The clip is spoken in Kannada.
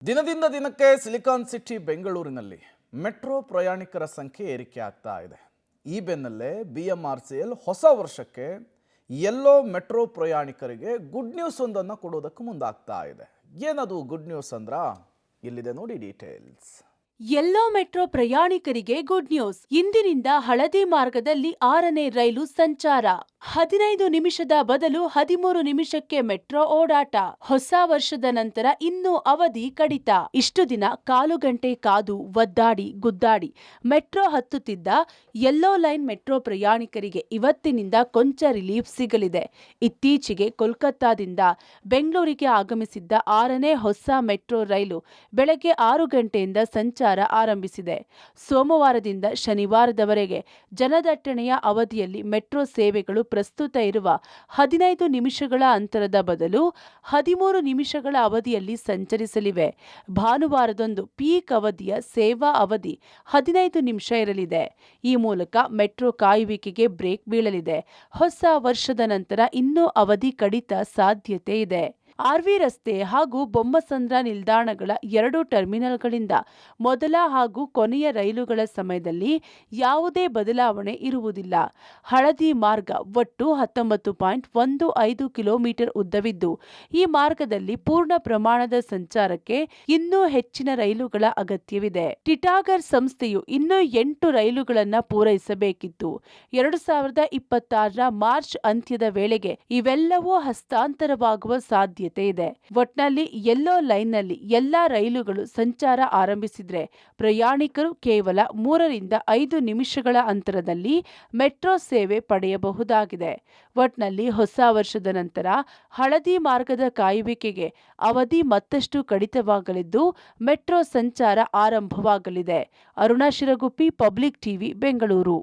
ದಿನದಿಂದ ದಿನಕ್ಕೆ ಸಿಲಿಕಾನ್ ಸಿಟಿ ಬೆಂಗಳೂರಿನಲ್ಲಿ ಮೆಟ್ರೋ ಪ್ರಯಾಣಿಕರ ಸಂಖ್ಯೆ ಏರಿಕೆ ಆಗ್ತಾ ಇದೆ. ಈ ಬೆನ್ನಲ್ಲೇ BMRCL ಹೊಸ ವರ್ಷಕ್ಕೆ ಎಲ್ಲೋ ಮೆಟ್ರೋ ಪ್ರಯಾಣಿಕರಿಗೆ ಗುಡ್ ನ್ಯೂಸ್ ಒಂದನ್ನು ಕೊಡೋದಕ್ಕೆ ಮುಂದಾಗ್ತಾ ಇದೆ. ಏನದು ಗುಡ್ ನ್ಯೂಸ್ ಅಂದ್ರ ಇಲ್ಲಿದೆ ನೋಡಿ ಡೀಟೇಲ್ಸ್. ಎಲ್ಲೋ ಮೆಟ್ರೋ ಪ್ರಯಾಣಿಕರಿಗೆ ಗುಡ್ ನ್ಯೂಸ್. ಇಂದಿನಿಂದ ಹಳದಿ ಮಾರ್ಗದಲ್ಲಿ 6ನೇ ರೈಲು ಸಂಚಾರ. 15 ನಿಮಿಷದ ಬದಲು 13 ನಿಮಿಷಕ್ಕೆ ಮೆಟ್ರೋ ಓಡಾಟ. ಹೊಸ ವರ್ಷದ ನಂತರ ಇನ್ನೂ ಅವಧಿ ಕಡಿತ. ಇಷ್ಟು ದಿನ ಕಾಲು ಗಂಟೆ ಕಾದು ಒದ್ದಾಡಿ ಗುದ್ದಾಡಿ ಮೆಟ್ರೋ ಹತ್ತುತ್ತಿದ್ದ ಯೆಲ್ಲೋ ಲೈನ್ ಮೆಟ್ರೋ ಪ್ರಯಾಣಿಕರಿಗೆ ಇವತ್ತಿನಿಂದ ಕೊಂಚ ರಿಲೀಫ್ ಸಿಗಲಿದೆ. ಇತ್ತೀಚೆಗೆ ಕೋಲ್ಕತ್ತಾದಿಂದ ಬೆಂಗಳೂರಿಗೆ ಆಗಮಿಸಿದ್ದ 6ನೇ ಹೊಸ ಮೆಟ್ರೋ ರೈಲು ಬೆಳಗ್ಗೆ 6 ಗಂಟೆಯಿಂದ ಸಂಚಾರ ಆರಂಭಿಸಿದೆ. ಸೋಮವಾರದಿಂದ ಶನಿವಾರದವರೆಗೆ ಜನದಟ್ಟಣೆಯ ಅವಧಿಯಲ್ಲಿ ಮೆಟ್ರೋ ಸೇವೆಗಳು ಪ್ರಸ್ತುತ ಇರುವ 15 ನಿಮಿಷಗಳ ಅಂತರದ ಬದಲು 13 ನಿಮಿಷಗಳ ಅವಧಿಯಲ್ಲಿ ಸಂಚರಿಸಲಿವೆ. ಭಾನುವಾರದಂದು ಪೀಕ್ ಅವಧಿಯ ಸೇವಾ ಅವಧಿ 15 ನಿಮಿಷ ಇರಲಿದೆ. ಈ ಮೂಲಕ ಮೆಟ್ರೋ ಕಾಯುವಿಕೆಗೆ ಬ್ರೇಕ್ ಬೀಳಲಿದೆ. ಹೊಸ ವರ್ಷದ ನಂತರ ಇನ್ನೂ ಅವಧಿ ಕಡಿತ ಸಾಧ್ಯತೆ ಇದೆ. ಆರ್ವಿ ರಸ್ತೆ ಹಾಗೂ ಬೊಮ್ಮಸಂದ್ರ ನಿಲ್ದಾಣಗಳ 2 ಟರ್ಮಿನಲ್ಗಳಿಂದ ಮೊದಲ ಹಾಗೂ ಕೊನೆಯ ರೈಲುಗಳ ಸಮಯದಲ್ಲಿ ಯಾವುದೇ ಬದಲಾವಣೆ ಇರುವುದಿಲ್ಲ. ಹಳದಿ ಮಾರ್ಗ ಒಟ್ಟು 19.15 ಕಿಲೋಮೀಟರ್ ಉದ್ದವಿದ್ದು, ಈ ಮಾರ್ಗದಲ್ಲಿ ಪೂರ್ಣ ಪ್ರಮಾಣದ ಸಂಚಾರಕ್ಕೆ ಇನ್ನೂ ಹೆಚ್ಚಿನ ರೈಲುಗಳ ಅಗತ್ಯವಿದೆ. ಟಿಟಾಗರ್ ಸಂಸ್ಥೆಯು ಇನ್ನೂ 8 ರೈಲುಗಳನ್ನು ಪೂರೈಸಬೇಕಿತ್ತು. 2026ರ ಮಾರ್ಚ್ ಅಂತ್ಯದ ವೇಳೆಗೆ ಇವೆಲ್ಲವೂ ಹಸ್ತಾಂತರವಾಗುವ ಸಾಧ್ಯತೆ ಇದೆ. ಒಟ್ನಲ್ಲಿ ಯೆಲ್ಲೋ ಲೈನ್ನಲ್ಲಿ ಎಲ್ಲಾ ರೈಲುಗಳು ಸಂಚಾರ ಆರಂಭಿಸಿದ್ರೆ ಪ್ರಯಾಣಿಕರು ಕೇವಲ 3ರಿಂದ 5 ನಿಮಿಷಗಳ ಅಂತರದಲ್ಲಿ ಮೆಟ್ರೋ ಸೇವೆ ಪಡೆಯಬಹುದಾಗಿದೆ. ಒಟ್ನಲ್ಲಿ ಹೊಸ ವರ್ಷದ ನಂತರ ಹಳದಿ ಮಾರ್ಗದ ಕಾಯುವಿಕೆಗೆ ಅವಧಿ ಮತ್ತಷ್ಟು ಕಡಿತವಾಗಲಿದ್ದು, ಮೆಟ್ರೋ ಸಂಚಾರ ಆರಂಭವಾಗಲಿದೆ. Aruna Shiraguppi, public TV, Bengaluru.